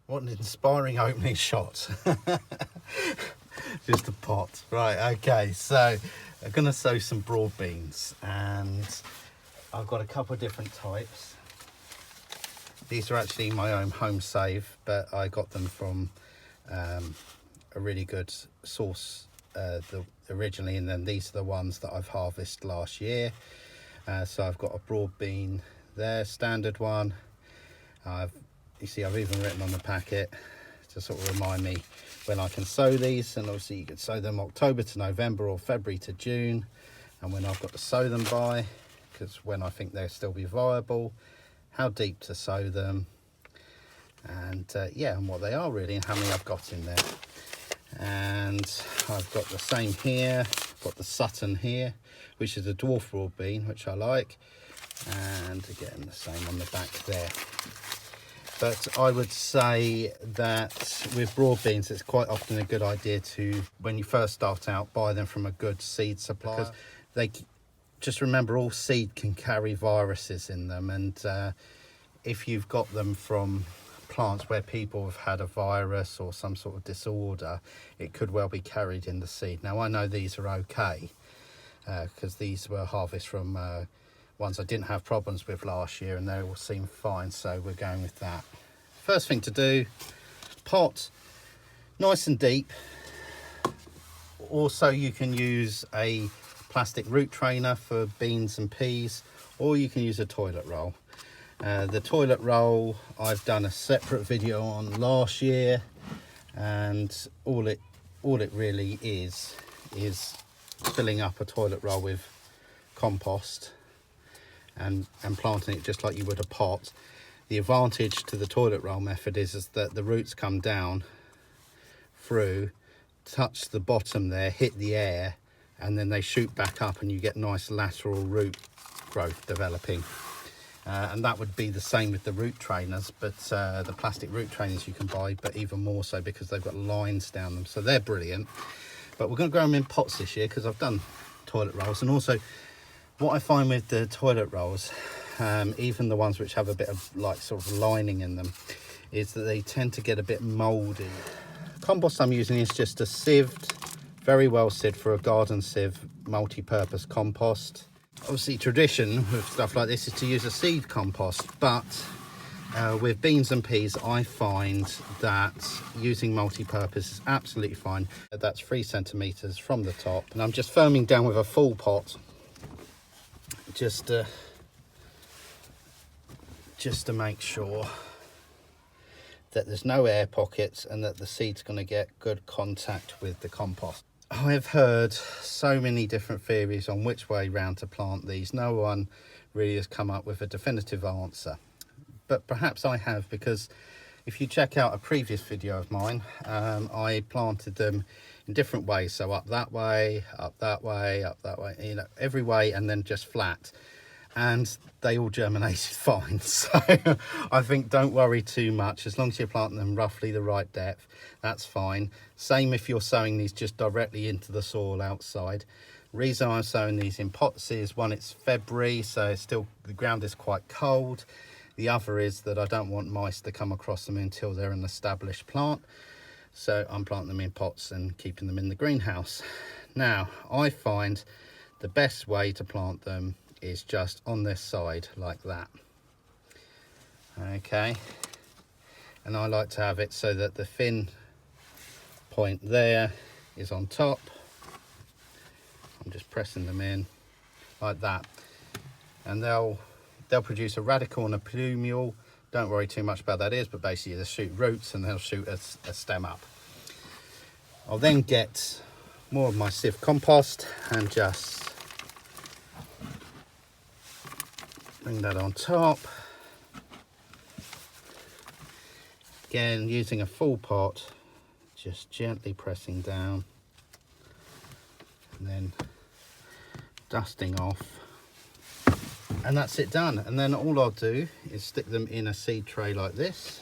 What an inspiring opening shot. Just a pot. Right, okay, so I'm going to sow some broad beans, and I've got a couple of different types. These are actually my own home save, but I got them from a really good source originally, and then these are the ones that I've harvested last year. So I've got a broad bean there, standard one. You see I've even written on the packet to sort of remind me when I can sow these, and obviously you could sow them October to November or February to June, and when I've got to sow them by, because when I think they'll still be viable, how deep to sow them, and yeah, and what they are really, and how many I've got in there. And I've got the same here. I've got the Sutton here, which is a dwarf broad bean, which I like, and again the same on the back there. But I would say that with broad beans, it's quite often a good idea to, when you first start out, buy them from a good seed supplier, because they just remember all seed can carry viruses in them, and if you've got them from plants where people have had a virus or some sort of disorder, it could well be carried in the seed. Now I know these are okay because these were harvested from ones I didn't have problems with last year, and they all seem fine, so we're going with that. First thing to do, pot nice and deep. Also you can use a plastic root trainer for beans and peas, or you can use a toilet roll. The toilet roll I've done a separate video on last year, and all it really is filling up a toilet roll with compost and planting it just like you would a pot. The advantage to the toilet roll method is that the roots come down through, touch the bottom there, hit the air, and then they shoot back up, and you get nice lateral root growth developing. And that would be the same with the root trainers, but the plastic root trainers you can buy, but even more so because they've got lines down them, so they're brilliant. But we're going to grow them in pots this year because I've done toilet rolls. And also what I find with the toilet rolls, even the ones which have a bit of like sort of lining in them, is that they tend to get a bit mouldy. Compost I'm using is just a sieved, very well sieved for a garden sieve, multi-purpose compost. Obviously tradition with stuff like this is to use a seed compost, but with beans and peas I find that using multi-purpose is absolutely fine. That's 3 centimeters from the top, and I'm just firming down with a full pot just to make sure that there's no air pockets and that the seed's going to get good contact with the compost. I've heard so many different theories on which way round to plant these. No one really has come up with a definitive answer, but perhaps I have, because if you check out a previous video of mine, I planted them in different ways. So up that way, up that way, up that way, you know, every way, and then just flat, and they all germinated fine. So I think don't worry too much. As long as you're planting them roughly the right depth, that's fine. Same if you're sowing these just directly into the soil outside. Reason I'm sowing these in pots is, one, it's February, so it's still, the ground is quite cold. The other is that I don't want mice to come across them until they're an established plant. So I'm planting them in pots and keeping them in the greenhouse. Now, I find the best way to plant them is just on this side like that. Okay. And I like to have it so that the thin point there is on top. I'm just pressing them in like that. And they'll produce a radicle and a plumule. Don't worry too much about that is, but basically they'll shoot roots and they'll shoot a stem up. I'll then get more of my sieve compost and just bring that on top. Again, using a full pot, just gently pressing down and then dusting off. And that's it done. And then all I'll do is stick them in a seed tray like this.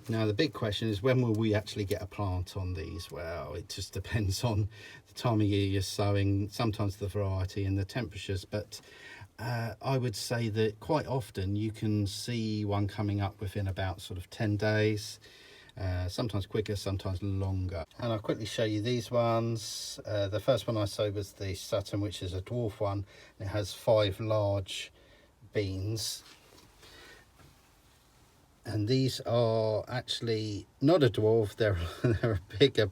Now the big question is, when will we actually get a plant on these? Well, it just depends on the time of year you're sowing, sometimes the variety and the temperatures, but I would say that quite often you can see one coming up within about sort of 10 days. sometimes quicker, sometimes longer. And I'll quickly show you these ones. The first one I sowed was the Sutton, which is a dwarf one. It has 5 large beans, and these are actually not a dwarf, they're a bigger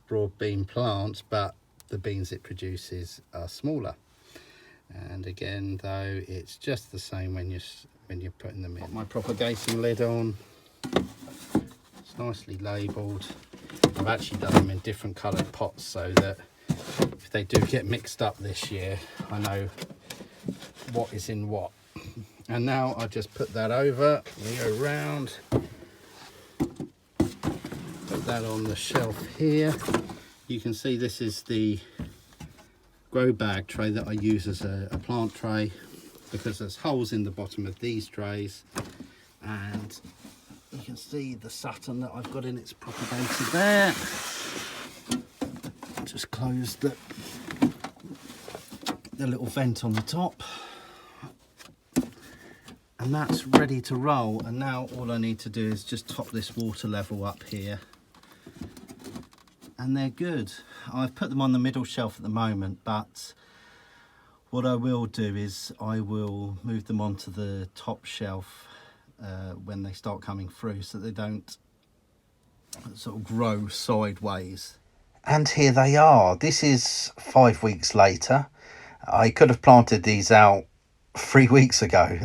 broad bean plant, but the beans it produces are smaller. And again, though, it's just the same when you're putting them in. Got my propagating lid on. It's nicely labelled. I've actually done them in different coloured pots so that if they do get mixed up this year, I know what is in what. And now I just put that over, we go round, put that on the shelf here. You can see this is the grow bag tray that I use as a plant tray, because there's holes in the bottom of these trays, and you can see the Sutton that I've got in its propagator there. Just close the little vent on the top, and that's ready to roll. And now all I need to do is just top this water level up here, and they're good. I've put them on the middle shelf at the moment, but what I will do is I will move them onto the top shelf when they start coming through, so they don't sort of grow sideways. And here they are. This is 5 weeks later. I could have planted these out 3 weeks ago,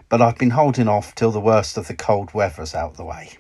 but I've been holding off till the worst of the cold weather's out the way.